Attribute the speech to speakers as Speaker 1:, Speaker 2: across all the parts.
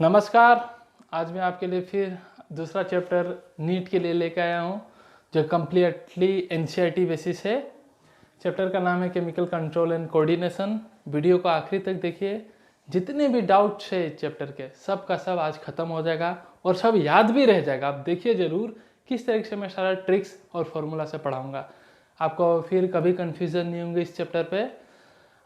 Speaker 1: नमस्कार। आज मैं आपके लिए फिर दूसरा चैप्टर नीट के लिए लेकर आया हूँ जो कम्प्लीटली एनसीईआरटी बेसिस है। चैप्टर का नाम है chemical control and coordination. Video को आखिरी तक देखिए। जितने भी डाउट्स है चैप्टर के सब का सब आज ख़त्म हो जाएगा और सब याद भी रह जाएगा। आप देखिए ज़रूर किस तरीके से मैं सारा ट्रिक्स और फार्मूला से पढ़ाऊँगा। आपको फिर कभी कन्फ्यूज़न नहीं होंगे इस चैप्टर पर।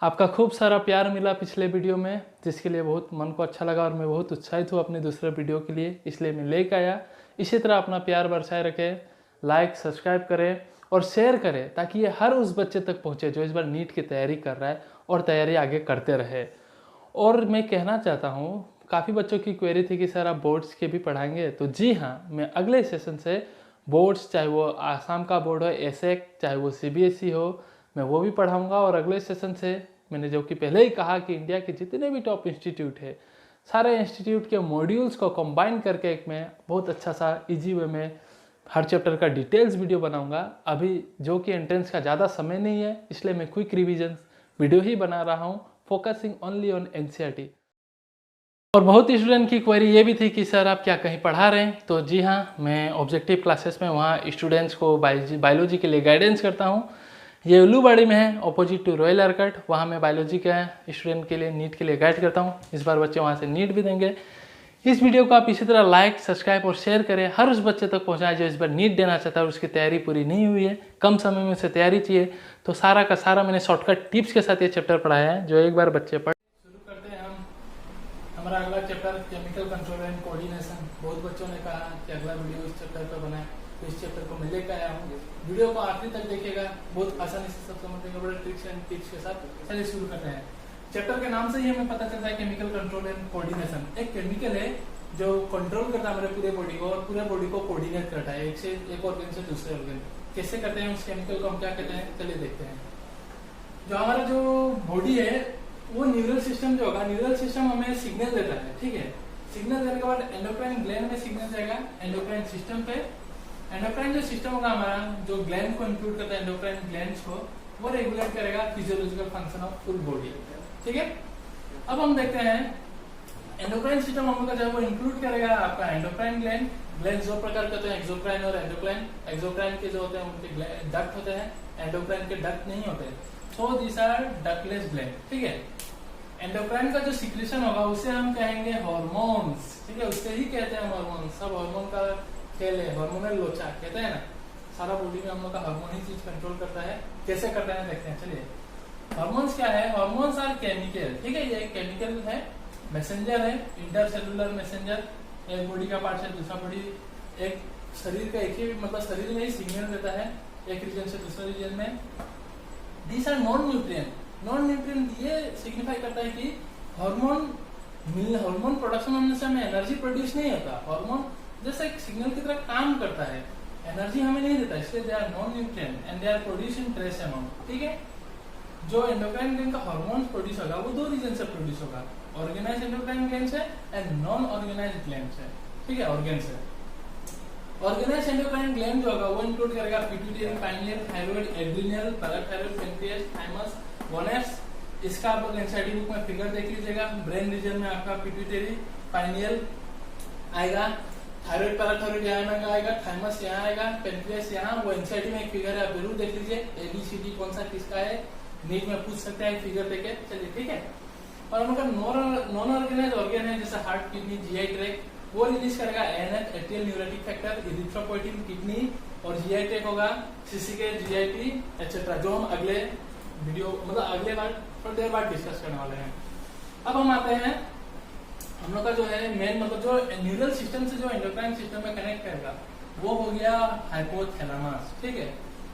Speaker 1: आपका खूब सारा प्यार मिला पिछले वीडियो में, जिसके लिए बहुत मन को अच्छा लगा और मैं बहुत उत्साहित हूँ अपने दूसरे वीडियो के लिए, इसलिए मैं लेकर आया। इसी तरह अपना प्यार बरसाए रखें, लाइक सब्सक्राइब करें और शेयर करें ताकि ये हर उस बच्चे तक पहुँचे जो इस बार नीट की तैयारी कर रहा है और तैयारी आगे करते रहे। और मैं कहना चाहता हूँ, काफ़ी बच्चों की क्वेरी थी कि सर आप बोर्ड्स के भी पढ़ाएंगे, तो जी हाँ, मैं अगले सेशन से बोर्ड्स, चाहे वो आसाम का बोर्ड हो, एसेक, चाहे वो सीबीएसई हो, मैं वो भी पढ़ाऊंगा। और अगले सेशन से मैंने जो कि पहले ही कहा कि इंडिया के जितने भी टॉप इंस्टीट्यूट है, सारे इंस्टीट्यूट के मॉड्यूल्स को कंबाइन करके एक मैं बहुत अच्छा सा इजी वे में हर चैप्टर का डिटेल्स वीडियो बनाऊंगा। अभी जो कि एंट्रेंस का ज़्यादा समय नहीं है, इसलिए मैं क्विक रिविजन वीडियो ही बना रहा हूँ, फोकसिंग ओनली ऑन एनसीईआरटी। और बहुत स्टूडेंट की क्वेरी ये भी थी कि सर आप क्या कहीं पढ़ा रहे हैं, तो जी हाँ, मैं ऑब्जेक्टिव क्लासेस में वहाँ स्टूडेंट्स को बायोलॉजी के लिए गाइडेंस करता हूँ। ये उल्लूबाड़ी में है, अपोजिट टू रॉयल आर्कट। वहाँ मैं बायोलॉजी के स्टूडेंट के लिए नीट के लिए गाइड करता हूँ। इस बार बच्चे वहाँ से नीट भी देंगे। इस वीडियो को आप इसी तरह लाइक सब्सक्राइब और शेयर करें, हर उस बच्चे तक पहुँचाएं जो इस बार नीट देना चाहता है और उसकी तैयारी पूरी नहीं हुई है, कम समय में उसे तैयारी चाहिए। तो सारा का सारा मैंने शॉर्टकट टिप्स के साथ ये चैप्टर पढ़ाया है जो एक बार बच्चे पढ़। शुरू करते हैं हम हमारा अगला chapter chemical control and coordination. बहुत बच्चों ने कहा कि अगला वीडियो इस चैप्टर पर बनाए, तो इस चैप्टर को मैं लेकर आया हूँ। वीडियो को आखिरी तक देखिएगा, बहुत आसानी से सब समझेंगे बड़े ट्रिक्स एंड टिप्स के साथ। चलिए शुरू करते हैं। चैप्टर के नाम से ही हमें पता चलता है केमिकल कंट्रोल एंड कोऑर्डिनेशन। एक केमिकल है जो कंट्रोल करता है हमारे पूरे बॉडी को और पूरे बॉडी को कोऑर्डिनेट करता है एक से एक ऑर्गन से दूसरे ऑर्गन। कैसे करते हैं उस केमिकल को, हम क्या कहते हैं, चलिए देखते हैं। जो हमारा जो बॉडी है वो न्यूरल सिस्टम जो होगा, न्यूरल सिस्टम हमें सिग्नल देता है, ठीक है। सिग्नल देने के बाद एंडोक्राइन ग्लैंड में सिग्नल जाएगा एंडोक्राइन सिस्टम पे। एंडोक्राइन जो सिस्टम होगा हमारा, जो ग्लैंड को इंक्लूड करता है एंडोक्राइन ग्लैंड्स को, वो रेगुलेट करेगा physiological function of full body, ठीक है। अब हम देखते हैं एंडोक्राइन सिस्टम हम लोग का जब वो इंक्लूड करेगा आपका एंडोक्राइन ग्लैंड। ग्लैंड दो प्रकार के होते हैं, एक्सोक्राइन और एंडोक्राइन। एक्सोक्राइन के जो होते हैं उनके डक्ट होते हैं, एंडोक्राइन के डक्ट नहीं होते। So this are ductless gland, ठीक है। एंडोक्राइन का जो सिक्रेशन होगा उसे हम कहेंगे हार्मोन्स, ठीक है। उससे ही कहते हैं हार्मोन। सब हार्मोन का खेल है, हार्मोनल लोचा कहते हैं ना। सारा बॉडी में हम लोग का हार्मोन ही चीज कंट्रोल करता है। कैसे करता है देखते हैं, चलिए। हार्मोन्स क्या है? हार्मोन्स आर केमिकल, ठीक है। ये एक केमिकल है, मैसेंजर है, इंटरसेलुलर मैसेंजर। एक बॉडी का पार्ट से दूसरा बॉडी, एक शरीर का एक ही मतलब शरीर में ही सिग्नल देता है एक रीजन से दूसरे रीजन में। These are non nutrient. Non nutrient ये सिग्निफाई करता है कि हार्मोन प्रोडक्शन होने से हमें एनर्जी प्रोड्यूस नहीं होता। हार्मोन जैसे एक सिग्नल की तरह काम करता है, एनर्जी हमें नहीं देता, इसलिए they are non nutrient and they are produce in trace amount, ठीक है। जो एंडोक्राइन ग्लैंड का हार्मोन प्रोड्यूस होगा वो दो रीजन से प्रोड्यूस होगा, ऑर्गेनाइज्ड एंडोक्राइन ग्लैंड से एंड नॉन ऑर्गेनाइज्ड ग्लैंड से, ठीक है, ऑर्गन से। ऑर्गेनाइज्ड एंडोक्राइन ग्लैंड जो होगा वो इंक्लूड करेगा pituitary, pineal, thyroid, adrenal, parathyroid, pancreas, thymus, gonads. इसका आप लोग एनसीईआरटी बुक में फिगर देख लीजिएगा। ब्रेन रीजन में आपका पिट्यूटरी, पाइनियल आएगा, थायराइड, पैराथायराइड यहाँ आएगा, थाइमस यहाँ आएगा, पैंक्रियास यहाँ। वो एनसीईआरटी में एक फिगर है, आप जरूर देख लीजिए। ABCD कौन सा किसका है, नीट में पूछ सकते हैं फिगर देके, चलिए, ठीक है। और हम लोग नॉन ऑर्गेनाइज ऑर्गन है जैसे हार्ट, किडनी, जीआई ट्रैक्ट, वो रिलीज करेगा ANF, atrial न्यूरेटिक factor, erythropoietin, kidney और जीआई ट्रैक्ट होगा CCK, GIT एक्सेट्रा, जो हम अगले वीडियो मतलब अगले बार थोड़ी देर बाद डिस्कस करने वाले हैं। अब हम आते हैं, हम लोग का जो है मेन मतलब जो न्यूरल सिस्टम से जो एंडोक्राइन सिस्टम में कनेक्ट करेगा वो हो गया हाइपोथैलेमस, ठीक है।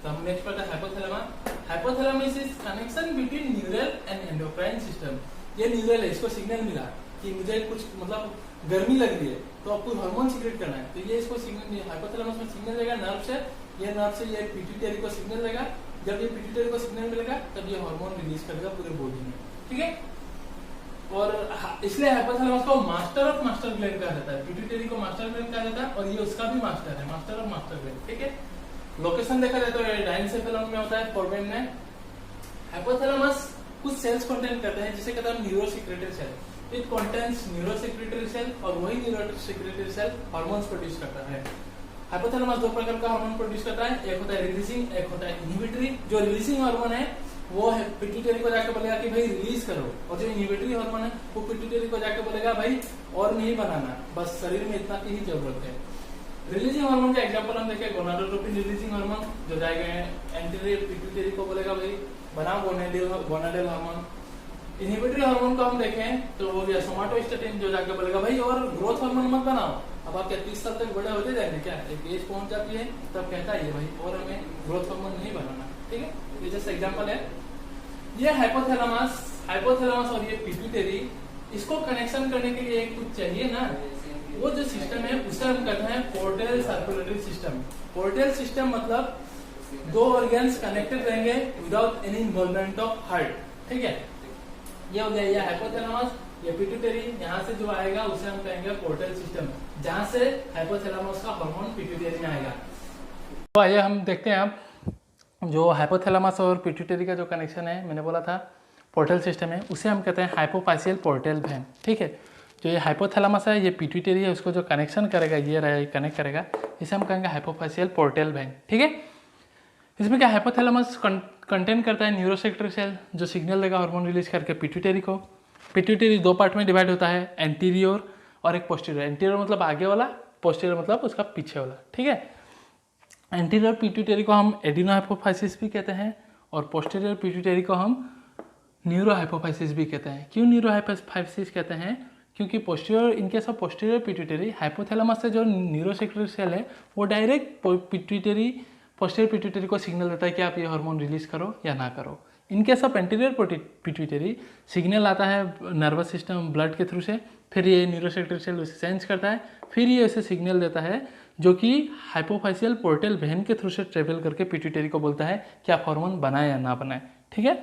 Speaker 1: तो हम नेक्स्ट पढ़ते हैं hypothalamus. Hypothalamus is connection between neural and endocrine system. ये न्यूरल है, इसको सिग्नल मिला कि मुझे कुछ मतलब गर्मी लग रही है तो आपको हार्मोन सीक्रेट करना है, तो ये इसको सिग्नल हाइपोथैलेमस में सिग्नल देगा नर्व से। ये नर्व से ये पिट्यूटरी को सिग्नल देगा। जब ये पिट्यूटरी को सिग्नल मिलेगा तब ये हार्मोन रिलीज करेगा पूरे बॉडी में, ठीक है। और इसलिए हाइपोथैलेमस को मास्टर ऑफ मास्टर ग्लैंड कहा जाता है। पिट्यूटरी को मास्टर ग्लैंड कहा जाता है और ये उसका भी मास्टर है, मास्टर ऑफ मास्टर ग्लैंड, ठीक है। लोकेशन देखा जाए तो डायनसेफेलॉन में होता है, फोरमेन में। हाइपोथैलेमस कुछ सेल्स कंटेन करते हैं जिसे कहते हैं neurosecretory cell. It contains neurosecretory cell और वही न्यूरोसेक्रेटरी सेल हार्मोन्स प्रोड्यूस करता है। हाइपोथैलेमस दो प्रकार का हार्मोन प्रोड्यूस करता है, एक होता है रिलीजिंग, एक होता है इनहिबिटरी। जो रिलीजिंग हार्मोन है वो है पिट्यूटरी को जाकर बोलेगा कि भाई रिलीज करो, और जो इनहिबिटरी हार्मोन है वो पिट्यूटरी को जाकर बोलेगा भाई और नहीं बनाना, बस शरीर में इतना की ही जरूरत है। रिलीजिंग हार्मोन का एग्जांपल हम देखें, गोनाडोट्रोपिन रिलीजिंग हार्मोन जो जाएगा एंटीरियर पिट्यूटरी को बोलेगा भाई बनाओ गोनाडल हार्मोन। इनहिबिटरी हार्मोन को हम देखें तो वो गया सोमाटोस्टेटिन जो जाकर बोलेगा भाई और ग्रोथ हार्मोन मत बनाओ। अब आप क्या 30 साल तक बड़े होते जाएंगे क्या, एक एज पहुंच जाती है तब कहता है भाई और हमें ग्रोथ हार्मोन नहीं बनाना, ठीक है। ये जैसे एग्जांपल है। ये हाइपोथैलेमस और ये पिट्यूटरी, इसको कनेक्शन करने के लिए कुछ चाहिए ना, वो जो सिस्टम है उसे हम कहते हैं portal circulatory system. Portal system मतलब दो ऑर्गन्स कनेक्टेड रहेंगे without any involvement of heart, ठीक है। ये हो गया ये हाइपोथैलेमस, ये पिट्यूटरी, यहाँ से जो आएगा उसे हम कहेंगे पोर्टल सिस्टम, जहां से हाइपोथैलेमस का हार्मोन पिट्यूटरी में आएगा। तो आइए हम देखते हैं अब जो हाइपोथैलेमस और पिट्यूटरी का जो कनेक्शन है, मैंने बोला था पोर्टल सिस्टम है, उसे हम कहते हैं हाइपोफासियल पोर्टल वेन, ठीक है। जो ये हाइपोथैलेमस है, ये पिट्यूटरी है, उसको जो कनेक्शन करेगा ये रहा कनेक्ट करेगा, इसे हम कहेंगे हाइपोफासियल पोर्टल वेन, ठीक है। इसमें क्या हाइपोथैलेमस कंटेन करता है न्यूरोसेक्रेटरी सेल जो सिग्नल देगा हार्मोन रिलीज करके पिट्यूटरी को। पिट्यूटरी दो पार्ट में डिवाइड होता है, एंटीरियर और एक पोस्टीरियर। एंटीरियर मतलब आगे वाला, पोस्टीरियर मतलब उसका पीछे वाला, ठीक है। एंटीरियर पिट्यूटरी को हम एडिनोहाइपोफाइसिस भी कहते हैं और पोस्टीरियर पिट्यूटरी को हम न्यूरोहाइपोफाइसिस भी कहते हैं। क्यों न्यूरोहाइपोफाइसिस कहते हैं, क्योंकि पोस्टीरियर, इनके सब पोस्टीरियर पिट्यूटरी हाइपोथैलेमस से जो न्यूरोसेक्रेटरी सेल है वो डायरेक्ट पोस्टीरियर पिट्यूटरी को सिग्नल देता है कि आप ये हार्मोन रिलीज करो या ना करो। इनके सब एंटीरियर पिट्यूटरी सिग्नल आता है नर्वस सिस्टम ब्लड के थ्रू से, फिर ये न्यूरोसेक्रेटरी सेल उसे सेंस करता है, फिर ये उसे सिग्नल देता है जो कि हाइपोफासियल पोर्टल वेन के थ्रू से ट्रेवल करके पिट्यूटरी को बोलता है कि आप हार्मोन बनाए या ना बनाए, ठीक है।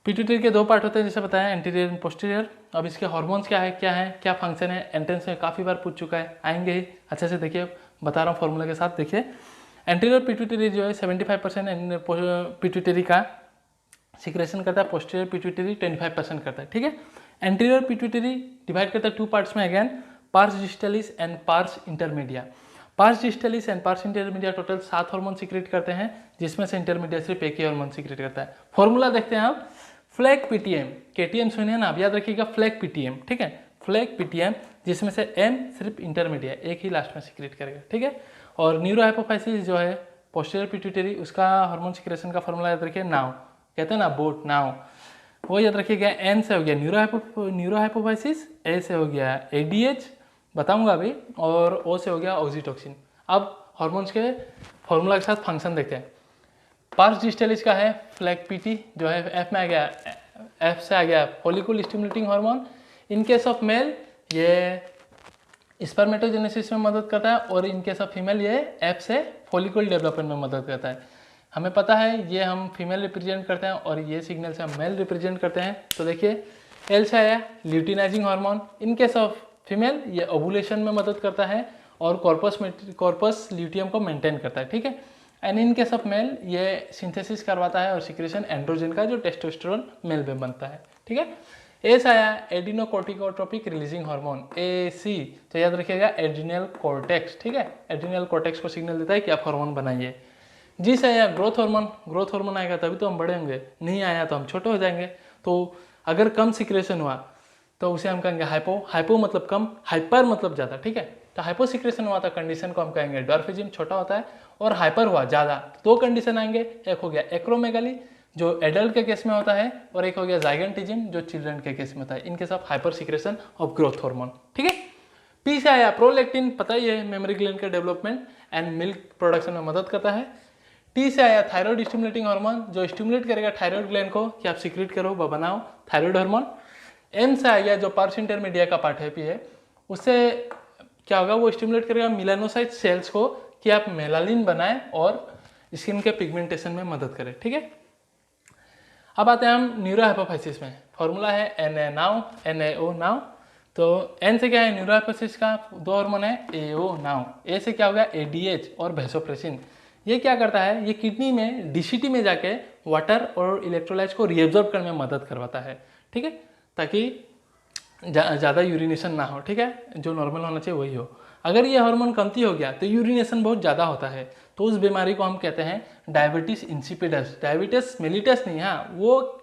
Speaker 1: पिट्यूटरी के दो पार्ट होते हैं जैसे बताया, एंटीरियर एंड पोस्टीरियर। अब इसके हार्मोन्स क्या फंक्शन है, एंट्रेंस में काफ़ी बार पूछ चुका है, आएंगे ही, अच्छे से देखिए, बता रहा हूँ फॉर्मूला के साथ। देखिए एंटीरियर पिट्यूटरी जो है 75% पिट्यूटरी का सिक्रेशन करता है, पोस्टीरियर पिट्यूटरी 25% करता है, ठीक है। एंटीरियर पिट्यूटरी डिवाइड करता है टू पार्ट्स में again, parse distalis and parse intermedia. Parse distalis and parse intermedia total 7 hormone secrete करते हैं, जिसमें से इंटरमीडिया सिर्फ एक ही हार्मोन सीक्रेट करता है। फॉर्मूला देखते हैं आप, फ्लैग पीटीएम, केटीएम सुनिए ना, अब याद रखिएगा फ्लैग पीटीएम, ठीक है। फ्लैग पीटीएम जिसमें से एम सिर्फ इंटरमीडिया एक ही लास्ट में सीक्रेट करेगा, ठीक है। और न्यूरोहाइपोफाइसिस जो है पोस्टीरियर पिट्यूटरी, उसका हार्मोन सीक्रेशन का फॉर्मूला याद रखिए नाउ, कहते हैं ना बोट नाउ, वो याद रखिएगा। एन से हो गया न्यूरोहाइपोफाइसिस, ए से हो गया एडीएच बताऊंगा अभी, और ओ से हो गया ऑक्सीटोसिन। अब हार्मोन्स के फॉर्मूला के साथ फंक्शन देखते हैं। पार्स डिस्टलिस का है फ्लैग पीटी जो है एफ में आ गया, एफ से आ गया follicle stimulating hormone. In case of male ये स्पर्मेटोजेनेसिस में मदद करता है, और इन केस ऑफ फीमेल ये एफ से फॉलिकल डेवलपमेंट में मदद करता है। हमें पता है ये हम फीमेल रिप्रेजेंट करते हैं और ये सिग्नल से हम मेल रिप्रेजेंट करते हैं। तो देखिए एल से आया luteinizing hormone, in case of female ये ओवुलेशन में मदद करता है और कॉर्पस ल्यूटियम को मेंटेन करता है, ठीक है। And in case of male ये सिंथेसिस करवाता है और सिक्रेशन एंड्रोजन का जो टेस्टोस्टेरोन मेल में बनता है, ठीक है। ए से आया एडिनोकोर्टिकोट्रोपिक रिलीजिंग हार्मोन, ए सी, तो याद रखिएगा एड्रिनल कॉर्टेक्स, ठीक है। एड्रिनल कॉर्टेक्स को सिग्नल देता है कि आप हार्मोन बनाइए। जी से आया ग्रोथ हार्मोन आएगा तभी तो हम बड़े होंगे, नहीं आया तो हम छोटे हो जाएंगे। तो अगर कम सिक्रेशन हुआ तो उसे हम कहेंगे हाइपो मतलब कम, हाइपर मतलब ज़्यादा, ठीक है। तो हाइपो सिक्रेशन हुआ था कंडीशन को हम कहेंगे डॉर्फिज्म, छोटा होता है, और हाइपर हुआ ज़्यादा, दो कंडीशन आएंगे, एक हो गया एक्रोमेगाली जो एडल्ट के केस में होता है, और एक हो गया जाइगेंटिज्म जो चिल्ड्रन के केस में होता है। इनके साथ hyper secretion of growth hormone, ठीक है। पी से आया प्रोलैक्टिन, पता ही है मेमोरी ग्लैंड के डेवलपमेंट एंड मिल्क प्रोडक्शन में मदद करता है। टी से आया थायराइड स्टिमुलेटिंग हार्मोन जो स्टिमुलेट करेगा थायराइड ग्लैंड को कि आप सीक्रेट करो व बनाओ थायराइड हार्मोन। एम से आ गया जो पार्स इंटरमीडिया का पार्ट है पी है, उससे क्या होगा, वो स्टिमुलेट करेगा मिलानोसाइट सेल्स को कि आप मेलानिन बनाएं और स्किन के पिगमेंटेशन में मदद करें, ठीक है। अब आते हैं हम न्यूरोहाइपोफाइसिस में, फॉर्मूला है NaO नाउ। तो एन से क्या है न्यूरोहाइपोफाइसिस का दो हार्मोन है AO नाउ, ए से क्या होगा ADH और वैसोप्रेसिन। ये क्या करता है, ये किडनी में DCT में जाके वाटर और इलेक्ट्रोलाइट्स को रीअब्जॉर्ब करने में मदद करवाता है, ठीक है, ताकि ज़्यादा यूरिनेशन ना हो, ठीक है, जो नॉर्मल होना चाहिए वही हो। अगर ये हार्मोन कमती हो गया तो यूरिनेशन बहुत ज़्यादा होता है, तो उस बीमारी को हम कहते हैं डायबिटीज़ इंसिपिडस। डायबिटीज़ मेलिटस नहीं, हाँ वो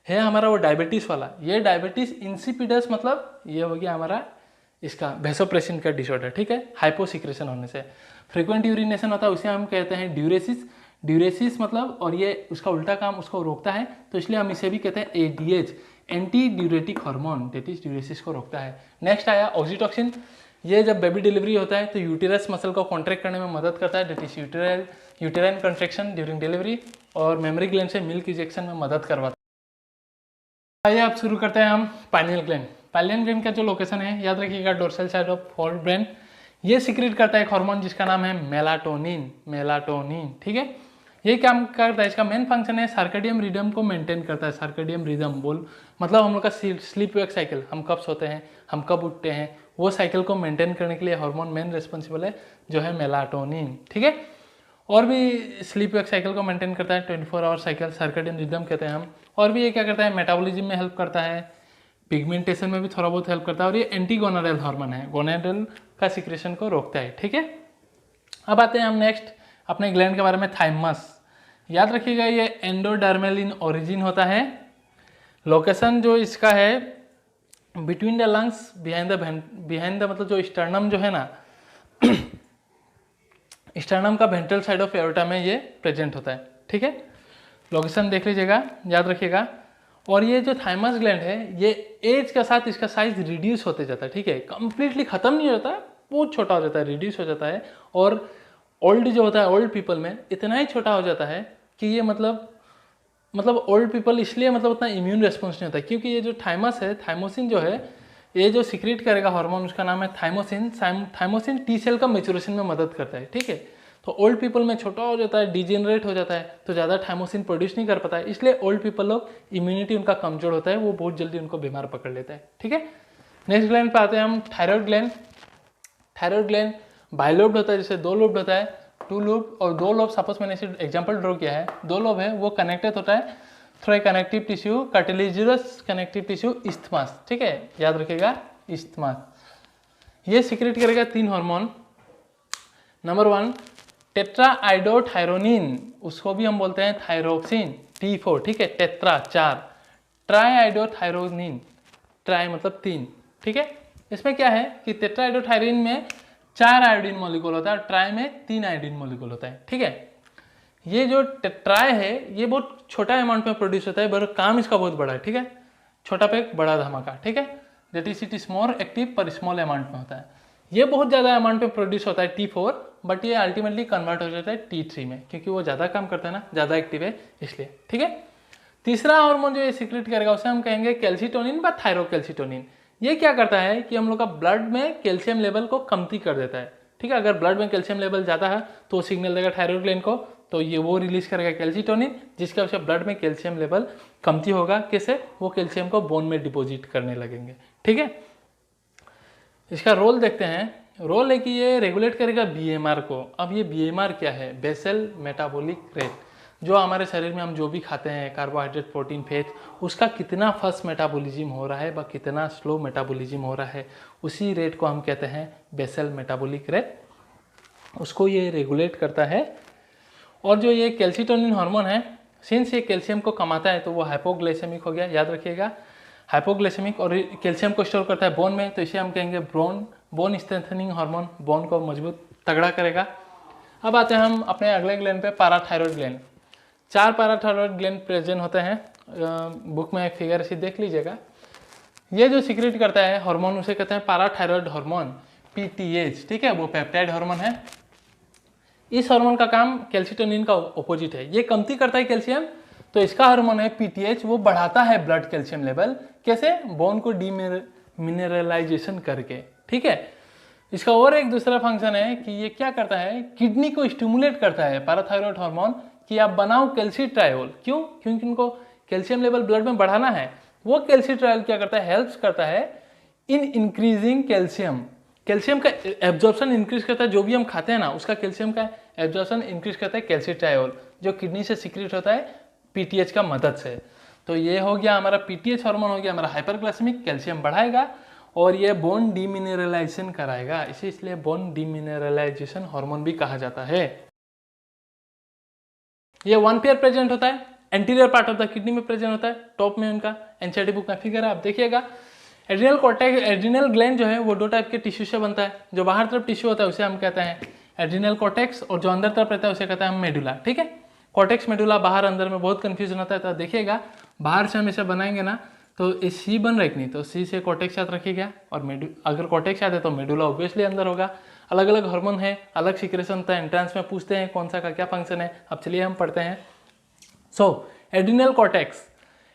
Speaker 1: है हमारा वो डायबिटीज़ वाला। ये डायबिटीज़ इंसिपिडस मतलब ये हो गया हमारा इसका वैसोप्रेशन का डिसऑर्डर, ठीक है, हाइपोसिक्रेशन होने से। फ्रीक्वेंट यूरिनेशन होता है उसे हम कहते हैं ड्यूरेसिस। ड्यूरेसिस मतलब, और ये उसका उल्टा काम उसको रोकता है, तो इसलिए हम इसे भी कहते हैं ADH, anti diuretic hormone, that is diuresis को रोकता है। नेक्स्ट आया ऑक्सीटोसिन। ये जब बेबी डिलीवरी होता है तो यूटेरस मसल को कॉन्ट्रैक्ट करने में मदद करता है, that is uterine contraction during delivery, और मेमोरी ग्लैंड से मिल्क इजेक्शन में मदद करवाता है। आइए आप शुरू करते हैं हम पाइनियल ग्लैंड। पाइनियल ग्लैंड का जो लोकेशन है याद रखिएगा, डोर्सल साइड ऑफ फोरब्रेन। ये सीक्रेट करता है एक हार्मोन जिसका नाम है मेलाटोनिन। मेलाटोनिन, ठीक है, ये काम करता है, इसका मेन फंक्शन है सर्केडियम रिदम को मेंटेन करता है। सर्केडियम रिदम बोल मतलब हम लोग का स्लीप वेक साइकिल, हम कब सोते हैं, हम कब उठते हैं, वो साइकिल को मेंटेन करने के लिए हार्मोन मेन रिस्पॉन्सिबल है जो है मेलाटोनिन, ठीक है। और भी स्लीप वेक साइकिल को मेंटेन करता है, 24 आवर साइकिल, सर्केडियन रिदम कहते हैं हम। और भी ये क्या करता है, मेटाबॉलिज्म में हेल्प करता है, पिगमेंटेशन में भी थोड़ा बहुत हेल्प करता है, और ये एंटी गोनाडल हार्मोन है, गोनाडल का सिक्रेशन को रोकता है, ठीक है। अब आते हैं हम नेक्स्ट अपने ग्लैंड के बारे में, थाइमस। याद रखिएगा ये एंडोडर्मल इन ओरिजिन होता है। लोकेशन जो इसका है between the lungs, behind the मतलब जो स्टर्नम जो है ना स्टर्नम का वेंट्रल साइड ऑफ एओर्टा में ये प्रेजेंट होता है, ठीक है। लोकेशन देख लीजिएगा, याद रखिएगा। और ये जो थाइमस ग्लैंड है ये एज के साथ इसका साइज रिड्यूस होते जाता है, ठीक है, कंप्लीटली खत्म नहीं होता, बहुत छोटा हो जाता है, रिड्यूस हो जाता है। और ओल्ड जो होता है, ओल्ड पीपल में इतना ही छोटा हो जाता है कि ये मतलब ओल्ड पीपल इसलिए मतलब उतना इम्यून रेस्पॉन्स नहीं होता है, क्योंकि ये जो थाइमस है, थाइमोसिन जो है, ये जो सीक्रेट करेगा हार्मोन उसका नाम है थाइमोसिन। थाइमोसिन टी सेल का मैच्योरेशन में मदद करता है, ठीक है। तो ओल्ड पीपल में छोटा हो जाता है, डिजेनरेट हो जाता है, तो ज़्यादा थाइमोसिन प्रोड्यूस नहीं कर पाता है, इसलिए ओल्ड पीपल लोग इम्यूनिटी उनका कमजोर होता है, वो बहुत जल्दी उनको बीमार पकड़ लेता है, ठीक है। नेक्स्ट ग्लैंड पे आते हैं हम, thyroid gland. Thyroid gland bilobed होता है, जैसे 2 लोब्ड होता है, 2 लोब और 2 लोब, सपोज मैंने इसे एग्जांपल ड्रॉ किया है, 2 लोब है वो कनेक्टेड होता है through a connective tissue, cartilaginous connective tissue, isthmus, ठीक है, याद रखिएगा इस्थमास। ये सीक्रेट करेगा 3 हार्मोन। नंबर 1 टेट्राआइडोथायरोनिन, उसको भी हम बोलते हैं थायरोक्सिन, T4, ठीक है, टेट्रा 4, ट्राइआइडोथायरोनिन, ट्राई मतलब 3, ठीक है। इसमें क्या है कि टेट्राआइडोथायरोनिन में 4 आयोडीन मॉलिक्यूल होता है, ट्राई में 3 आयोडीन मॉलिक्यूल होता है, ठीक है। ये जो ट्राई है ये बहुत छोटा अमाउंट में प्रोड्यूस होता है, पर काम इसका बहुत बड़ा है, ठीक है, छोटा पे बड़ा धमाका, ठीक है, that is it is more active पर स्मॉल अमाउंट में होता है। ये बहुत ज़्यादा अमाउंट में प्रोड्यूस होता है T4, बट ये अल्टीमेटली कन्वर्ट हो जाता है T3 में, क्योंकि वो ज़्यादा काम करता है ना, ज़्यादा एक्टिव है इसलिए, ठीक है। तीसरा हार्मोन जो ये सीक्रेट करेगा उसे हम कहेंगे कैल्सिटोनिन व थायरोकैल्सिटोनिन। ये क्या करता है कि हम लोग का ब्लड में कैल्शियम लेवल को कमती कर देता है, ठीक है। अगर ब्लड में कैल्शियम लेवल ज़्यादा है तो वो सिग्नल देगा थायराइड ग्लैंड को, तो ये वो रिलीज करेगा कैल्सिटोनिन, जिसकी वजह से ब्लड में कैल्शियम लेवल कमती होगा। कैसे? वो कैल्शियम को बोन में डिपॉजिट करने लगेंगे, ठीक है। इसका रोल देखते हैं। रोल है कि ये रेगुलेट करेगा बीएमआर को। अब ये बीएमआर क्या है? बेसल मेटाबॉलिक रेट, जो हमारे शरीर में हम जो भी खाते हैं, कार्बोहाइड्रेट, प्रोटीन, फैट, उसका कितना फास्ट मेटाबॉलिज्म हो रहा है व कितना स्लो मेटाबॉलिज्म हो रहा है, उसी रेट को हम कहते हैं बेसल मेटाबॉलिक रेट। उसको ये रेगुलेट करता है। और जो ये कैल्सिटोनिन हार्मोन है, सिंस ये कैल्शियम को कमाता है तो वो हाइपोग्लाइसेमिक हो गया, याद रखिएगा, हाइपोग्लाइसेमिक। और कैल्शियम को स्टोर करता है बोन में, तो इसे हम कहेंगे बोन स्ट्रेंथनिंग हार्मोन, बोन को मजबूत तगड़ा करेगा। अब आते हैं हम अपने अगले ग्लैंड पे, parathyroid gland. 4 parathyroid gland present होते हैं। बुक में एक फिगर इसे देख लीजिएगा। ये जो सीक्रेट करता है हार्मोन उसे कहते हैं पैराथायरॉयड हार्मोन, PTH, ठीक है, वो पेप्टाइड हार्मोन है। इस हार्मोन का काम कैल्सिटोनिन का ऑपोजिट है। ये कमती करता है कैल्शियम, तो इसका हार्मोन है PTH, वो बढ़ाता है ब्लड कैल्शियम लेवल। कैसे? बोन को डीमिनरलाइजेशन करके, ठीक है। इसका और एक दूसरा फंक्शन है कि ये क्या करता है, किडनी को स्टिमुलेट करता है पैराथायरॉयड हार्मोन, कि आप बनाओ कैल्सिट्रायोल। क्यों? क्योंकि उनको कैल्शियम लेवल ब्लड में बढ़ाना है। वो कैल्सिट्रायोल क्या करता है, हेल्प्स करता है इन इंक्रीजिंग कैल्शियम। कैल्शियम का एब्जॉर्प्शन इंक्रीज करता है, जो भी हम खाते हैं ना उसका कैल्शियम का एब्जॉर्प्शन इंक्रीज करता है कैल्सिट्रायोल, जो किडनी से सीक्रेट होता है PTH का मदद से। तो ये हो गया हमारा पीटीएच हार्मोन, हो गया हमारा हाइपरग्लाइसेमिक, कैल्शियम बढ़ाएगा और ये बोन डीमिनरलाइजेशन कराएगा, इसे इसलिए बोन डीमिनरलाइजेशन हार्मोन भी कहा जाता है। ये वन पेयर प्रेजेंट होता है, anterior part of the kidney में प्रेजेंट होता है, टॉप में उनका एनसीईआरटी बुक में फिगर है, आप देखिएगा। एड्रिनल कॉर्टेक्स, एड्रिनल ग्लैंड जो है वो 2 टाइप के टिश्यू से बनता है। जो बाहर तरफ टिश्यू होता है उसे हम कहते हैं एड्रिनल कॉर्टेक्स, और जो अंदर तरफ रहता है उसे कहते हैं हम मेडुला। ठीक है, कॉर्टेक्स मेडुला बाहर अंदर में बहुत कंफ्यूजन होता है, तो देखिएगा बाहर से हम इसे बनाएंगे ना तो ये सी बन रहा है कि नहीं, तो सी से कॉर्टेक्स याद रखिएगा, और अगर कॉर्टेक्स याद है तो मेडुला ऑब्वियसली अंदर होगा। अलग अलग हार्मोन है, अलग सीक्रेशन होता है, एंट्रेंस में पूछते हैं कौन सा का क्या फंक्शन है। अब चलिए हम पढ़ते हैं। सो एड्रिनल कॉर्टेक्स,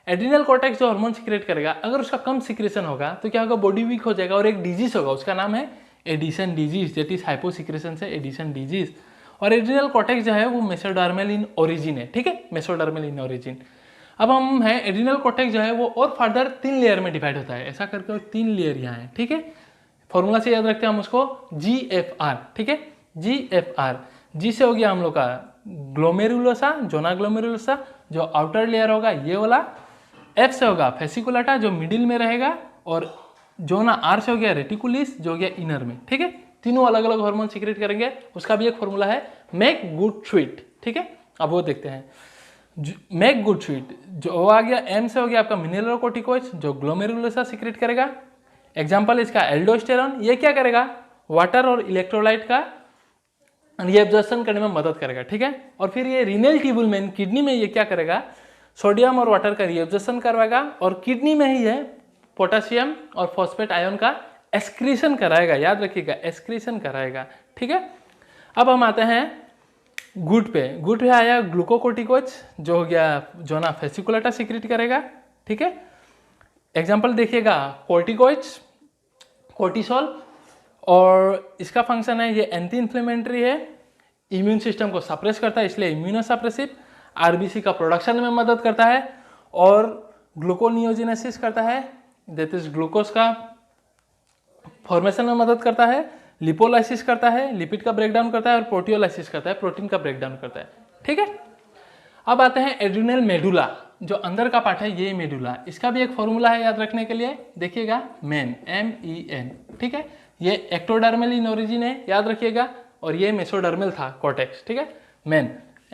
Speaker 1: एड्रिनल कॉर्टेक्स जो हार्मोन सीक्रेट करेगा, अगर उसका कम सीक्रेशन होगा तो क्या होगा, बॉडी वीक हो जाएगा और एक डिजीज होगा, उसका नाम है एडिशन डिजीज, दैट इज हाइपोसीक्रेशन से एडिशन डिजीज। और एड्रिनल कॉर्टेक्स जो है वो मेसोडर्मल इन ओरिजिन है। ठीक है, मेसोडर्मल इन ओरिजिन। अब हम है एड्रिनल कॉर्टेक्स जो है वो और फर्दर 3 लेयर में डिवाइड होता है, ऐसा करके 3 लेयर यहाँ है। ठीक है, फॉर्मूला से याद रखते हैं हम उसको GFR। ठीक है, GFR, जी से हो गया हम लोग का ग्लोमेरुलोसा, जोना ग्लोमेरुलोसा जो आउटर लेयर होगा ये वाला, F से होगा फेसिकुलाटा जो मिडिल में रहेगा, और जोना R से हो गया रेटिकुलिस जो हो गया इनर में। ठीक है, तीनों अलग अलग हार्मोन सीक्रेट करेंगे, उसका भी एक फॉर्मूला है मेक गुड स्वीट। ठीक है, अब वो देखते हैं। मेक गुड स्वीट जो आ गया, M से हो गया आपका मिनरलोकोर्टिकोइड्स जो ग्लोमेरुलोसा सीक्रेट करेगा। एग्जाम्पल इसका एल्डोस्टेरॉन, ये क्या करेगा, वाटर और इलेक्ट्रोलाइट का रीएब्जॉर्प्शन करने में मदद करेगा। ठीक है, और फिर ये रीनल ट्यूबुल किडनी में ये क्या करेगा, सोडियम और वाटर का रीएब्जॉर्प्शन करवाएगा, और किडनी में ही है पोटेशियम और फॉस्फेट आयन का एक्सक्रीशन कराएगा, याद रखिएगा एक्सक्रीशन कराएगा। ठीक है, अब हम आते हैं गुड पे। गुड पे आया ग्लूकोकोर्टिकोइड्स जो हो गया जोना फेसिकुलाटा सीक्रेट करेगा। ठीक है, एग्जाम्पल देखिएगा कोर्टिकोइड्स, कोर्टिसोल, और इसका फंक्शन है ये एंटी इन्फ्लेमेटरी है, इम्यून सिस्टम को सप्रेस करता है इसलिए इम्यूनोसप्रेसिव, आरबीसी का प्रोडक्शन में मदद करता है, और ग्लूकोनियोजेनेसिस करता है, दैट इज ग्लूकोज का फॉर्मेशन में मदद करता है, लिपोलाइसिस करता है, लिपिड का ब्रेकडाउन करता है, और प्रोटियोलाइसिस करता है, प्रोटीन का ब्रेकडाउन करता है। ठीक है, अब आते हैं एड्रिनल मेडुला, जो अंदर का पार्ट है ये मेडुला, इसका भी एक फॉर्मूला है याद रखने के लिए, देखिएगा MEN, MEN। ठीक है, ये एक्टोडर्मल इन ओरिजिन है, याद रखिएगा, और ये मेसोडर्मल था कॉर्टेक्स। ठीक है, MEN,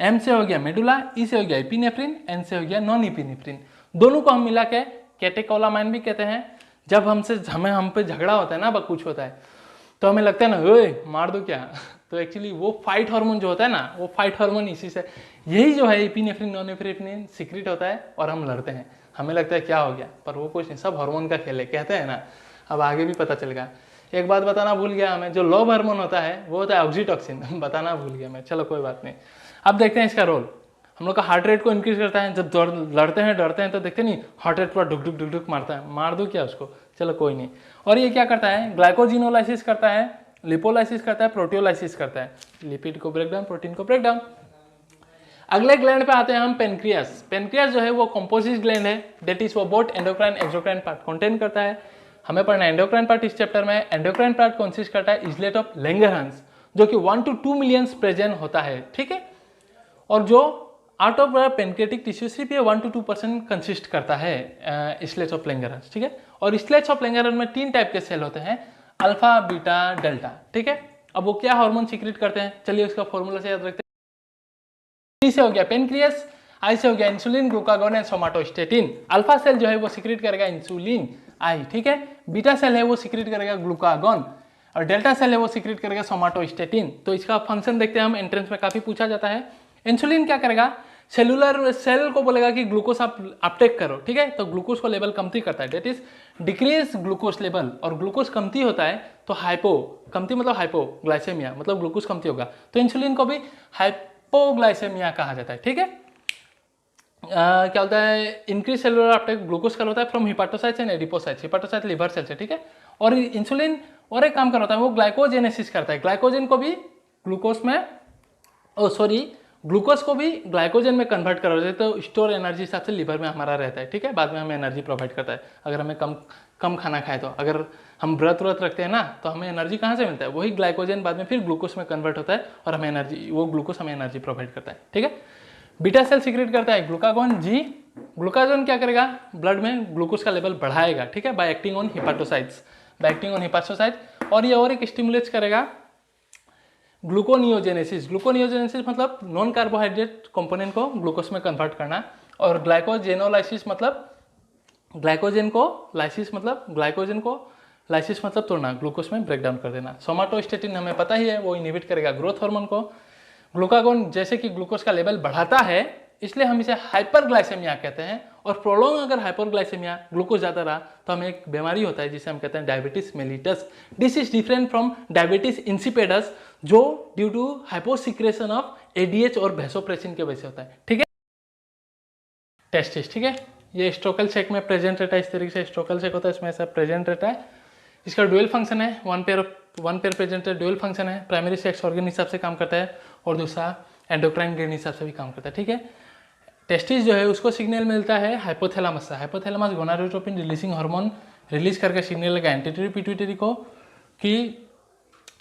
Speaker 1: M से हो गया मेडुला, E से हो गया एपिनेफ्रिन, N से हो गया नॉन एपिनेफ्रिन। दोनों को हम मिला के कैटेकोलामाइन भी कहते हैं। जब हम पे झगड़ा होता है ना, कुछ होता है तो हमें लगता है ना ओए मार दो क्या, तो एक्चुअली वो फाइट हार्मोन जो होता है ना, वो फाइट हार्मोन इसी से, यही जो है एपिनेफ्रिन नॉन एपिनेफ्रिन सीक्रेट होता है और हम लड़ते हैं, हमें लगता है क्या हो गया, पर वो कुछ नहीं, सब हार्मोन का खेल है, कहते हैं ना। अब आगे भी पता चलेगा। एक बात बताना भूल गया हमें, जो लव हार्मोन होता है वो होता है ऑक्सीटॉक्सिन, बताना भूल गया मैं, चलो कोई बात नहीं। अब देखते हैं इसका रोल। हम लोग का हार्ट रेट को इंक्रीज करता है, जब लड़ते हैं डरते हैं तो देखते नहीं हार्ट रेट पूरा ढुक ढुक ढुक ढुक मारता है, मार दो क्या उसको, चलो कोई नहीं। और ये क्या करता है, ग्लाइकोजिनोलाइसिस करता है, लिपोलाइसिस करता है, प्रोटियोलाइसिस करता है, लिपिड को ब्रेकडाउन, प्रोटीन को ब्रेकडाउन। अगले ग्लैंड पे आते हैं हम, पेनक्रियास। पेनक्रियास जो है वो कंपोजिट ग्लैंड है, दैट इज वो both endocrine exocrine part contain करता है। हमें पढ़ना है एंडोक्राइन पार्ट इस चैप्टर में। एंडोक्राइन पार्ट कंसिस्ट करता है इजलेट ऑफ लैंगरहांस जो कि 1 to 2 मिलियंस प्रेजेंट होता है। ठीक है, और जो आउट ऑफ पेनक्रियाटिक टिश्यू सिर्फ ये 1 to 2% कंसिस्ट करता है इस्लेट्स ऑफ लैंगरहांस। ठीक है, और इस्लेट्स ऑफ लैंगरहांस में 3 टाइप के सेल होते हैं, अल्फा, बीटा, डेल्टा। ठीक है, अब वो क्या हार्मोन सीक्रेट करते हैं, चलिए उसका फॉर्मूला से याद रखते हैं। P से हो गया पेनक्रियास, I से हो गया insulin, glucagon and somatostatin. Alpha cell जो है वो सीक्रेट करेगा इंसुलिन I, ठीक है। बीटा सेल है वो सीक्रेट करेगा ग्लूकागॉन, और डेल्टा सेल है वो सीक्रेट करेगा सोमाटोस्टेटिन। तो इसका फंक्शन देखते हैं हम, एंट्रेंस में काफी पूछा जाता है। इंसुलिन क्या करेगा, सेलुलर सेल को बोलेगा कि ग्लूकोज आप अपटेक करो, ठीक है, तो ग्लूकोज को लेवल कमती करता है, that is decrease glucose level. और ग्लूकोज कमती होता है तो कमती मतलब हाइपोग्लाइसेमिया, मतलब ग्लूकोज कमती होगा, तो इंसुलिन को भी हाइपोग्लाइसेमिया कहा जाता है। ठीक है, क्या होता है, इंक्रीज सेलुलर अपटेक ग्लूकोज का होता है from hepatocytes and adipocytes. Hepatocyte liver cell से, ठीक है, और इंसुलिन और एक काम करता है, वो ग्लाइकोजेनेसिस करता है, ग्लाइकोजन को भी ग्लूकोज में, ग्लूकोज को भी ग्लाइकोजन में कन्वर्ट करा जाता है, तो स्टोर एनर्जी हिसाब से लिवर में हमारा रहता है। ठीक है, बाद में हमें एनर्जी प्रोवाइड करता है, अगर हमें कम खाना खाए तो। अगर हम व्रत रखते हैं ना, तो हमें एनर्जी कहाँ से मिलता है, वही ग्लाइकोजन बाद में फिर ग्लूकोज में कन्वर्ट होता है और हमें एनर्जी, वो ग्लूकोज हमें एनर्जी प्रोवाइड करता है। ठीक है, बीटा सेल सीक्रेट करता है ग्लूकागॉन G, ग्लूकागोन क्या करेगा, ब्लड में ग्लूकोज का लेवल बढ़ाएगा, ठीक है, by acting on hepatocytes, by acting on hepatocyte. और ये और एक स्टिमुलेट करेगा ग्लूकोनियोजेनेसिस। ग्लूकोनियोजेनेसिस मतलब नॉन कार्बोहाइड्रेट कंपोनेंट को ग्लूकोज में कन्वर्ट करना, और ग्लाइकोजेनोलाइसिस मतलब ग्लाइकोजन को लाइसिस मतलब तोड़ना, ग्लूकोज में ब्रेक डाउन कर देना। सोमाटोस्टेटिन हमें पता ही है, वो इनहिबिट करेगा ग्रोथ हार्मोन को। ग्लूकागोन जैसे कि ग्लूकोज का लेवल बढ़ाता है, इसलिए हम इसे हाइपरग्लाइसेमिया कहते हैं। और प्रोलॉन्ग अगर हाइपरग्लाइसेमिया, ग्लूकोज ज़्यादा रहा, तो हमें एक बीमारी होता है जिसे हम कहते हैं diabetes mellitus. This is different from diabetes insipidus, जो due to hyposecretion of ADH और वैसोप्रेसिन के वजह से होता है, ठीक है। टेस्टिस, ठीक है, ये स्ट्रोकल चेक में प्रेजेंट रहता है, इस तरीके से स्ट्रोकल चेक होता है, इसमें ऐसा प्रेजेंट रहता है। इसका ड्यूअल फंक्शन है, वन पेयर प्रेजेंट है, ड्यूअल फंक्शन है, प्राइमरी सेक्स ऑर्गन हिसाब से काम करता है, और दूसरा एंडोक्राइन ग्लैंड हिसाब से भी काम करता है, ठीक है। टेस्टिस जो है उसको सिग्नल मिलता है हाइपोथैलेमस से। Hypothalamus gonadotropin releasing hormone release करके सिग्नल लगा एंटीटरी पिट्यूटरी को कि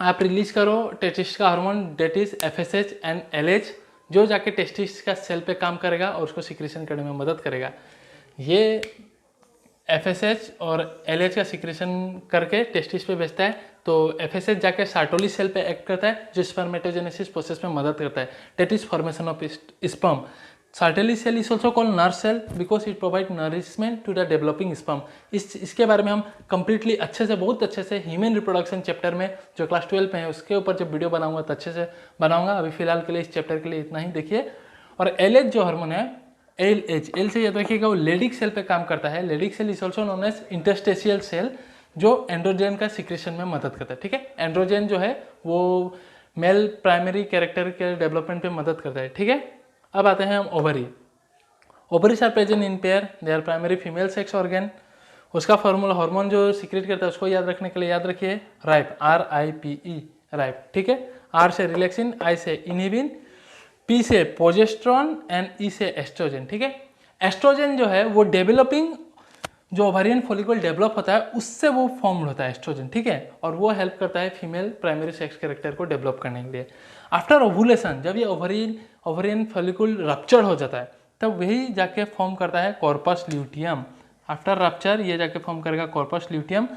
Speaker 1: आप रिलीज करो टेस्टिस का hormone, that is FSH and LH, जो जाके टेस्टिस का सेल पे काम करेगा और उसको सिक्रेशन करने में मदद करेगा। ये एफएसएच और एलएच का सिक्रेशन करके टेस्टिस पे भेजता है, तो एफएसएच जाके सार्टोली सेल पे एक्ट करता है, जो स्पर्मेटोजेनेसिस प्रोसेस में मदद करता है, that is formation of sperm. Sertoli cell is also called nurse cell because it provides nourishment to the developing sperm। इसके बारे में हम completely अच्छे से, बहुत अच्छे से ह्यूमन रिप्रोडक्शन चैप्टर में जो क्लास 12 में है उसके ऊपर जब वीडियो बनाऊंगा तो अच्छे से बनाऊंगा। अभी फिलहाल के लिए इस चैप्टर के लिए इतना ही देखिए। और एलएच जो हार्मोन है, एल से याद रखिएगा, वो लेडिक सेल पे काम करता है। Leydig cell is also known as interstitial cell, जो एंड्रोजन का सिक्रेशन में मदद करता है, ठीक है। एंड्रोजन जो है वो मेल प्राइमरी कैरेक्टर के डेवलपमेंट पे मदद करता है, ठीक है। अब आते हैं हम ovary. Ovaries are present in pair, they are primary female sex organ. उसका फॉर्मूला हार्मोन जो सीक्रेट करता है उसको याद रखने के लिए याद रखिए राइप, RIPE, राइप, ठीक है। R से रिलैक्सिन, I से इनहिबिन, P से प्रोजेस्टेरॉन एंड E से एस्ट्रोजन, ठीक है। एस्ट्रोजन जो है वो डेवलपिंग, जो ओवरियन फॉलिकल डेवलप होता है उससे वो फॉर्म होता है एस्ट्रोजन, ठीक है, और वो हेल्प करता है फीमेल प्राइमरी सेक्स कैरेक्टर को डेवलप करने के लिए। आफ्टर ओवुलेशन, जब ये ओवरियन फॉलिकल रप्चर हो जाता है, तब वही जाके फॉर्म करता है कॉर्पस ल्यूटियम। आफ्टर रप्चर ये जाके फॉर्म करेगा कॉर्पस ल्यूटियम,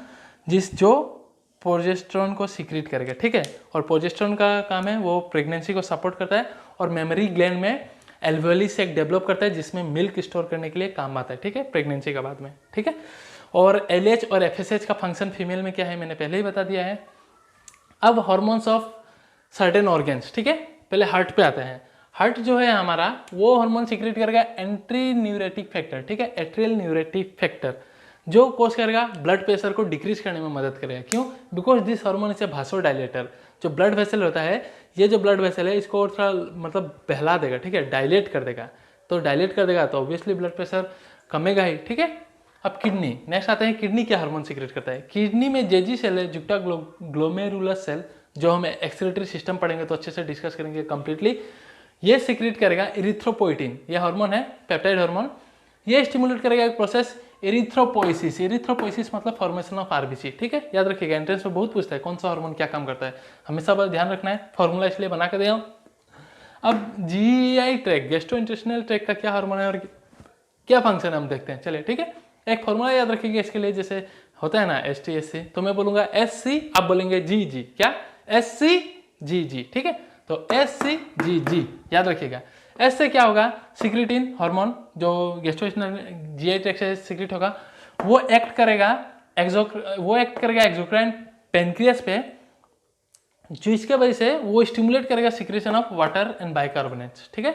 Speaker 1: जो प्रोजेस्टेरॉन को सीक्रेट करेगा, ठीक है। और प्रोजेस्टेरॉन का काम है वो प्रेगनेंसी को सपोर्ट करता है, और मेमोरी ग्लैंड में एल्वेओली सैक डेवलप करता है जिसमें मिल्क स्टोर करने के लिए काम आता है, ठीक है, प्रेगनेंसी के बाद में, ठीक है। और एलएच और एफएसएच का फंक्शन फीमेल में क्या है मैंने पहले ही बता दिया है। अब हार्मोन्स ऑफ सर्टेन ऑर्गन्स, ठीक है, पहले हार्ट पे आते हैं। हार्ट जो है हमारा वो हार्मोन सीक्रेट करेगा एंट्री न्यूरेटिक फैक्टर, ठीक है, एट्रियल न्यूरेटिक फैक्टर, जो कोस करेगा ब्लड प्रेशर को डिक्रीज करने में मदद करेगा। क्यों? Because this hormone is a vasodilator. जो ब्लड वेसल होता है, ये जो ब्लड वेसल है इसको थोड़ा मतलब बहला देगा, ठीक है, डायलेट कर देगा। तो डायलेट कर देगा तो ऑब्वियसली ब्लड प्रेशर कमेगा ही, ठीक है। अब किडनी, नेक्स्ट आते हैं किडनी क्या हार्मोन सीक्रेट करता है। किडनी में जेजी सेल है, जुक्टा ग्लोमेरुलस सेल, जो हम एक्सक्रीटरी सिस्टम पढ़ेंगे तो अच्छे से डिस्कस करेंगे कंप्लीटली। ये सीक्रेट करेगा इरिथ्रोपोइटिन, ये हार्मोन है पेप्टाइड हार्मोन। ये स्टिमुलेट करेगा एक प्रोसेस एरिथ्रोपोइसिस। एरिथ्रोपोइसिस मतलब फॉर्मेशन ऑफ आरबीसी, ठीक है, याद रखिएगा, एंट्रेंस में बहुत पूछता है कौन सा हार्मोन क्या काम करता है, हमेशा बस ध्यान रखना है, फॉर्मूला इसलिए बना के दिया हूं। अब जीआई ट्रैक, गैस्ट्रोइंटेस्टिनल ट्रैक का क्या हार्मोन है और क्या फंक्शन है हम देखते हैं, चलिए, ठीक है। एक फॉर्मूला याद रखिएगा इसके लिए, जैसे होता है ना ST/SC, तो मैं बोलूंगा SC, आप बोलेंगे GG, क्या SC/GG, ठीक है। तो SC/GG याद रखिएगा। एस से क्या होगा, सिक्रेटिन हार्मोन जो गैस्ट्रोइंटेस्टिनल जीआई ट्रैक्ट से सिक्रेट होगा, वो एक्ट करेगा एक्सोक्राइन पेनक्रियास पे, जो इसके वजह से वो स्टिमुलेट करेगा secretion of water and bicarbonates, ठीक है।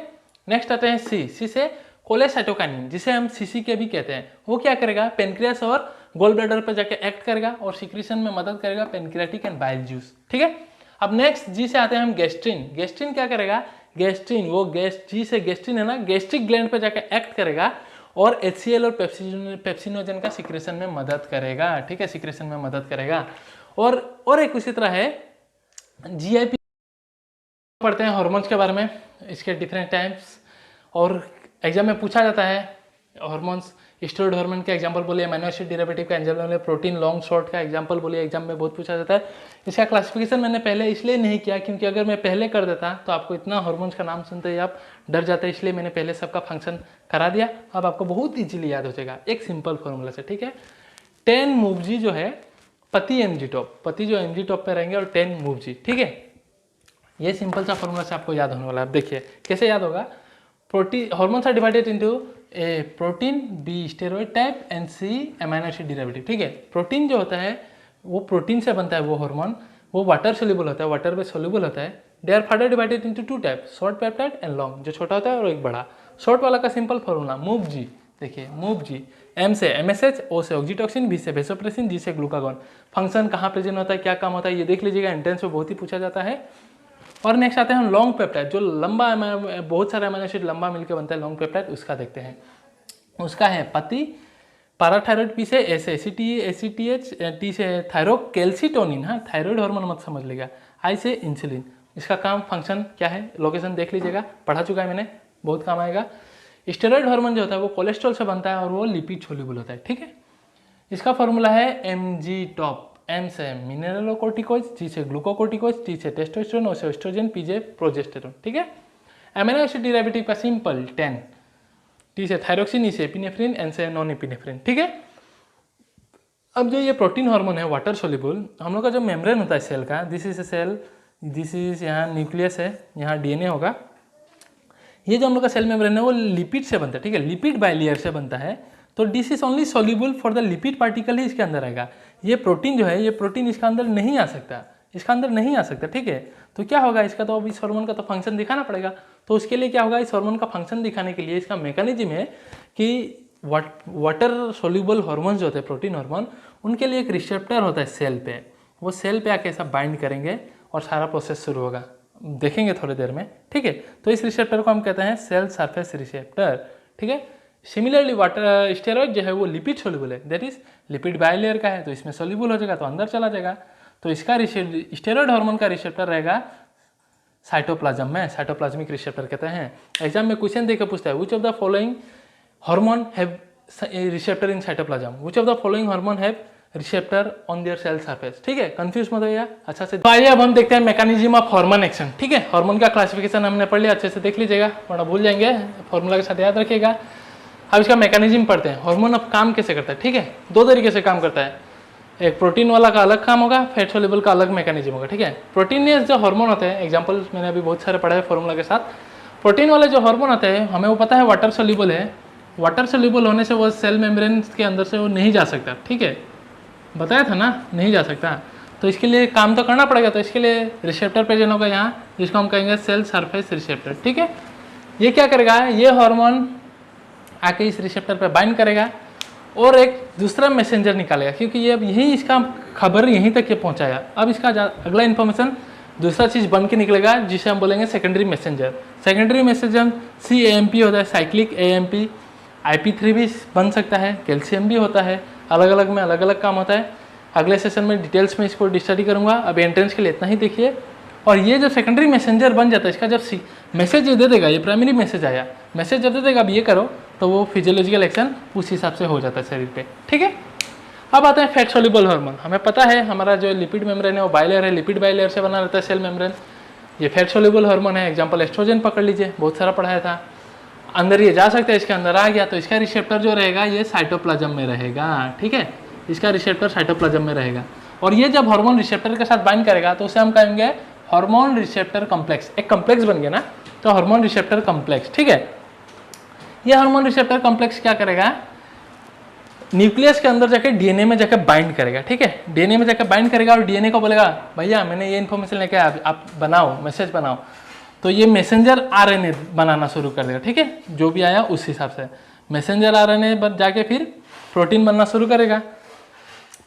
Speaker 1: नेक्स्ट आते हैं सी से कोलेसाइटोकाइनिन, जिसे हम CCK भी कहते हैं। वो क्या करेगा, पेनक्रियास और गोल ब्लैडर पर जाके एक्ट करेगा और सिक्रेशन में मदद करेगा पेनक्रियाटिक एंड बाइल जूस, ठीक है। अब नेक्स्ट जी से आते हैं हम गैस्ट्रिन। गैस्ट्रिन क्या करेगा, गैस्ट्रिन, वो जी से गैस्ट्रिन है ना, गैस्ट्रिक ग्लैंड पे जाके एक्ट करेगा और HCl और पेप्सिनोजन का सिक्रेशन में मदद करेगा, ठीक है, सिक्रेशन में मदद करेगा। और एक उसी तरह है GIP, पढ़ते हैं हार्मोन्स के बारे में, इसके डिफरेंट टाइप्स, और एग्जाम में पूछा जाता है हार्मोन्स स्टेरॉइड हार्मोन का एग्जांपल बोलिए, अमीनो एसिड डेरिवेटिव का एग्जांपल बोलिए, प्रोटीन लॉन्ग शॉर्ट का एग्जांपल बोलिए, एग्जाम में बहुत पूछा जाता है। इसका क्लासिफिकेशन मैंने पहले इसलिए नहीं किया क्योंकि अगर मैं पहले कर देता तो आपको इतना हार्मोन्स का नाम सुनते ही आप डर जाते, इसलिए मैंने पहले सबका फंक्शन करा दिया। अब आपको बहुत ईजिली याद हो जाएगा एक सिंपल फॉर्मूला से, ठीक है। 10 मूव जी जो है पति mg टॉप, पति जो mg टॉप पे रहेंगे और 10 मूव जी, ठीक है। ये सिंपल सा फॉर्मूला से आपको याद होने वाला है। अब देखिए कैसे याद होगा। Protein hormones are divided into A protein, B steroid type and C amino acid derivative, ठीक है। प्रोटीन जो होता है वो प्रोटीन से बनता है, वो हार्मोन वो वाटर सोल्यूबल होता है, वाटर में सोल्यूबल होता है। They are further divided into 2 type, short peptide and long, जो छोटा होता है और एक बड़ा। शॉर्ट वाला का सिंपल फॉर्मूला मूव जी, देखिए मूव जी, एम से MSH, ओ से ऑक्सीटोसिन, बी से वेसोप्रेसिन, जी से ग्लूकागॉन। फंक्शन कहाँ प्रेजेंट होता है, क्या काम होता है, ये देख लीजिएगा, एंट्रेंस में बहुत ही पूछा जाता है। और नेक्स्ट आते हैं लॉन्ग पेप्टाइड, जो लंबा बहुत सारे अमीनो एसिड लंबा मिलकर बनता है लॉन्ग पेप्टाइड, उसका देखते हैं। उसका है पति पैराथायरॉइड, पी से एस ACTH, टी से थायरोकेल्सिटोनिन, हाँ थायराइड हार्मोन मत समझ लीजिएगा, आई से इंसुलिन। इसका काम फंक्शन क्या है, लोकेशन देख लीजिएगा, पढ़ा चुका है मैंने, बहुत काम आएगा। स्टेरॉइड हार्मोन जो होता है वो कोलेस्ट्रॉल से बनता है और वो लिपिड सोल्यूबल होता है, ठीक है। इसका फॉर्मूला है mg टॉप, M से मिनरलोकोर्टिकोइड्स, G से ग्लूकोकोर्टिकोइड्स, T से टेस्टोस्टेरोन, O से एस्ट्रोजन, P से प्रोजेस्टेरोन, ठीक है। अमीनो एसिड डेरिवेटिव का सिंपल 10, T से थायरोक्सिन, E से एपिनेफ्रिन, N से नॉन एपिनेफ्रिन, ठीक है। अब जो ये प्रोटीन हार्मोन है वाटर सोल्यूबल, हम लोग का जो मेम्ब्रेन होता है सेल का, this is a cell, this is यहाँ न्यूक्लियस है, यहाँ DNA होगा। ये जो हम लोग का सेल मेम्ब्रेन है वो लिपिड से बनता है, ठीक है, लिपिड बाइलेयर से बनता है। तो this is only soluble for the lipid particle ही इसके अंदर आएगा। ये प्रोटीन जो है, ये प्रोटीन इसका अंदर नहीं आ सकता, इसका अंदर नहीं आ सकता, ठीक है। तो क्या होगा इसका, तो अब इस हार्मोन का तो फंक्शन दिखाना पड़ेगा। तो उसके लिए क्या होगा, इस हार्मोन का फंक्शन दिखाने के लिए इसका मैकेनिज्म है कि वाटर सोल्यूबल हार्मोन्स जो होते हैं प्रोटीन हार्मोन, उनके लिए एक रिसेप्टर होता है सेल पे, वो सेल पे आके सब बाइंड करेंगे और सारा प्रोसेस शुरू होगा, देखेंगे थोड़ी देर में, ठीक है। तो इस रिसेप्टर को हम कहते हैं सेल सरफेस रिसेप्टर, ठीक है। सिमिलरली वाटर स्टेरॉइड जो है वो लिपिड सोल्यूबल है, दैट इज लिपिड बाइलेयर का है, तो इसमें सोल्यूबल हो जाएगा तो अंदर चला जाएगा। तो इसका स्टेरॉइड हार्मोन का रिसेप्टर रहेगा साइटोप्लाज्म में, साइटोप्लाज्मिक रिसेप्टर कहते हैं। एग्जाम में क्वेश्चन देकर पूछता है which of the following hormone have receptor in cytoplasm, which of the following hormone have receptor on their cell surface, ठीक है। कंफ्यूज मत होइएगा, अच्छा से। तो आइए अब हम देखते हैं मैकेनिज्म ऑफ हार्मोन एक्शन, ठीक है। हार्मोन का क्लासिफिकेशन हमने पढ़ लिया, अच्छे से देख लीजिएगा वरना भूल जाएंगे, फॉर्मूला के साथ याद रखिएगा। अब इसका मैकेनिज्म पढ़ते हैं, हार्मोन अब काम कैसे करता है, ठीक है। 2 तरीके से काम करता है, एक प्रोटीन वाला का अलग काम होगा, फैट सोल्यूबल का अलग मैकेनिज्म होगा, ठीक है। प्रोटीनियस जो हार्मोन होते हैं, एग्जांपल मैंने अभी बहुत सारे पढ़ा है फॉर्मूला के साथ। प्रोटीन वाले जो हार्मोन होते हैं हमें वो पता है वाटर सोल्यूबल है, वाटर सोल्यूबल होने से वो सेल मेम्ब्रेन के अंदर से वो नहीं जा सकता, ठीक है, बताया था ना, नहीं जा सकता। तो इसके लिए काम तो करना पड़ेगा, तो इसके लिए रिसेप्टर प्रेजेंट होगा यहाँ, जिसको हम कहेंगे सेल सरफेस रिसेप्टर, ठीक है। ये क्या करेगा, ये हार्मोन आके इस रिसेप्टर पे बाइंड करेगा और एक दूसरा मैसेंजर निकालेगा, क्योंकि ये अब यही इसका खबर यहीं तक ये पहुंचाया। अब इसका अगला इन्फॉर्मेशन दूसरा चीज़ बन के निकलेगा, जिसे हम बोलेंगे secondary messenger. Secondary messenger CAMP होता है, साइक्लिक AMP, IP3 भी बन सकता है, कैल्शियम भी होता है, अलग अलग में अलग अलग काम होता है। अगले सेशन में डिटेल्स में इसको स्टडी करूँगा, अब एंट्रेंस के लिए इतना ही देखिए। और ये जब सेकेंडरी मैसेंजर बन जाता है, इसका जब मैसेज दे देगा, ये प्राइमरी मैसेज आया, मैसेज जब दे देगा अब ये करो, तो वो फिजियोलॉजिकल एक्शन उस हिसाब से हो जाता है शरीर पे, ठीक है। अब आता है फैट सोल्यूबल हार्मोन। हमें पता है हमारा जो लिपिड मेम्ब्रेन है वो बाइलेयर है, लिपिड बाइलेयर से बना रहता है सेल मेम्ब्रेन। ये फैट सोल्यूबल हार्मोन है, एग्जांपल एस्ट्रोजन पकड़ लीजिए, बहुत सारा पढ़ाया था। अंदर ये जा सकता है, इसके अंदर आ गया तो इसका रिसेप्टर जो रहेगा ये साइटोप्लाज्म में रहेगा, ठीक है। इसका रिसेप्टर साइटोप्लाज्म में रहेगा और ये जब हार्मोन रिसेप्टर के साथ बाइंड करेगा तो उसे हम कहेंगे हार्मोन रिसेप्टर कॉम्प्लेक्स। एक कॉम्प्लेक्स बन गया ना, तो हार्मोन रिसेप्टर कॉम्प्लेक्स, ठीक है। ये हार्मोन रिसेप्टर कॉम्प्लेक्स क्या करेगा, न्यूक्लियस के अंदर जाके DNA में जाकर बाइंड करेगा, ठीक है। DNA में जाकर बाइंड करेगा और DNA को बोलेगा भैया मैंने ये इन्फॉर्मेशन लेके आप बनाओ, मैसेज बनाओ। तो ये मैसेंजर RNA बनाना शुरू कर देगा, ठीक है, जो भी आया उस हिसाब से मैसेंजर RNA जाके फिर प्रोटीन बनना शुरू करेगा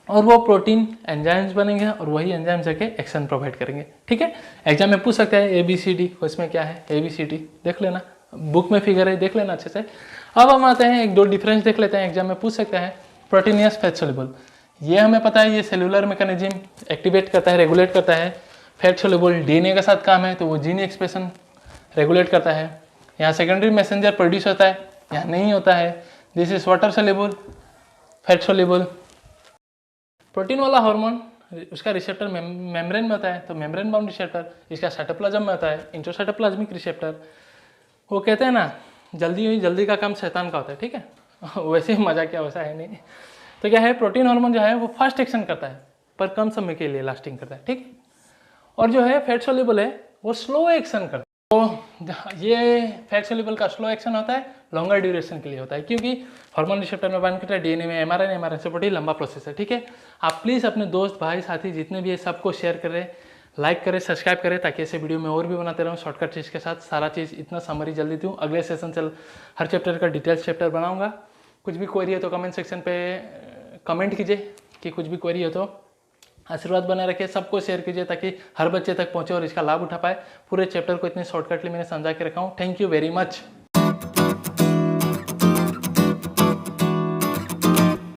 Speaker 1: और वो प्रोटीन एंजाइम्स बनेंगे और वही एंजाइम जाके एक्शन प्रोवाइड करेंगे, ठीक है। एग्जाम में पूछ सकते हैं ABCD, इसमें क्या है ABCD देख लेना, बुक में फिगर है, देख लेना अच्छे से। अब हम आते हैं एक दो डिफरेंस देख लेते हैं, एग्जाम में पूछ सकता है। प्रोटीनियस फैट सोल्यूबल, ये हमें पता है ये सेलुलर मैकेनिज्म एक्टिवेट करता है, रेगुलेट करता है। फैट सोल्यूबल DNA के साथ काम है तो वो जीन एक्सप्रेशन रेगुलेट करता है। यहाँ सेकेंडरी मैसेंजर प्रोड्यूस होता है, यहाँ नहीं होता है। This is water soluble, fat soluble. Protein वाला हार्मोन उसका रिसेप्टर मेम्ब्रेन में होता है, तो मेम्ब्रेन बाउंड रिसेप्टर। इसका साइटोप्लाज्म में होता है, इंट्रोसाइटोप्लाज्मिक रिसेप्टर। वो कहते हैं ना, जल्दी का काम शैतान का होता है, ठीक है। वैसे ही मजा क्या, वैसा है नहीं। तो क्या है, प्रोटीन हार्मोन जो है वो फास्ट एक्शन करता है पर कम समय के लिए लास्टिंग करता है, ठीक है। और जो है फैट सोल्यूबल है वो स्लो एक्शन करता है। तो ये फैट सोल्यूबल का स्लो एक्शन होता है, लॉन्गर ड्यूरेशन के लिए होता है, क्योंकि हार्मोन रिसेप्टर में बाइंड करता है, डीएनए में एमआरएनए से बड़ी लंबा प्रोसेस है, ठीक है। आप प्लीज़ अपने दोस्त भाई साथी जितने भी है सबको शेयर करें, लाइक करें, सब्सक्राइब करें, ताकि ऐसे वीडियो में और भी बनाते रहूँ शॉर्टकट चीज़ के साथ। सारा चीज़ इतना समरी जल्दी दूँ, अगले सेशन से हर चैप्टर का डिटेल्स चैप्टर बनाऊँगा। कुछ भी क्वेरी है तो कमेंट सेक्शन पे कमेंट कीजिए कि कुछ भी क्वेरी हो तो। आशीर्वाद बना रखिए, सबको शेयर कीजिए ताकि हर बच्चे तक पहुँचे और इसका लाभ उठा पाए। पूरे चैप्टर को इतने शॉर्टकटली मैंने समझा के रखा हूँ। Thank you very much.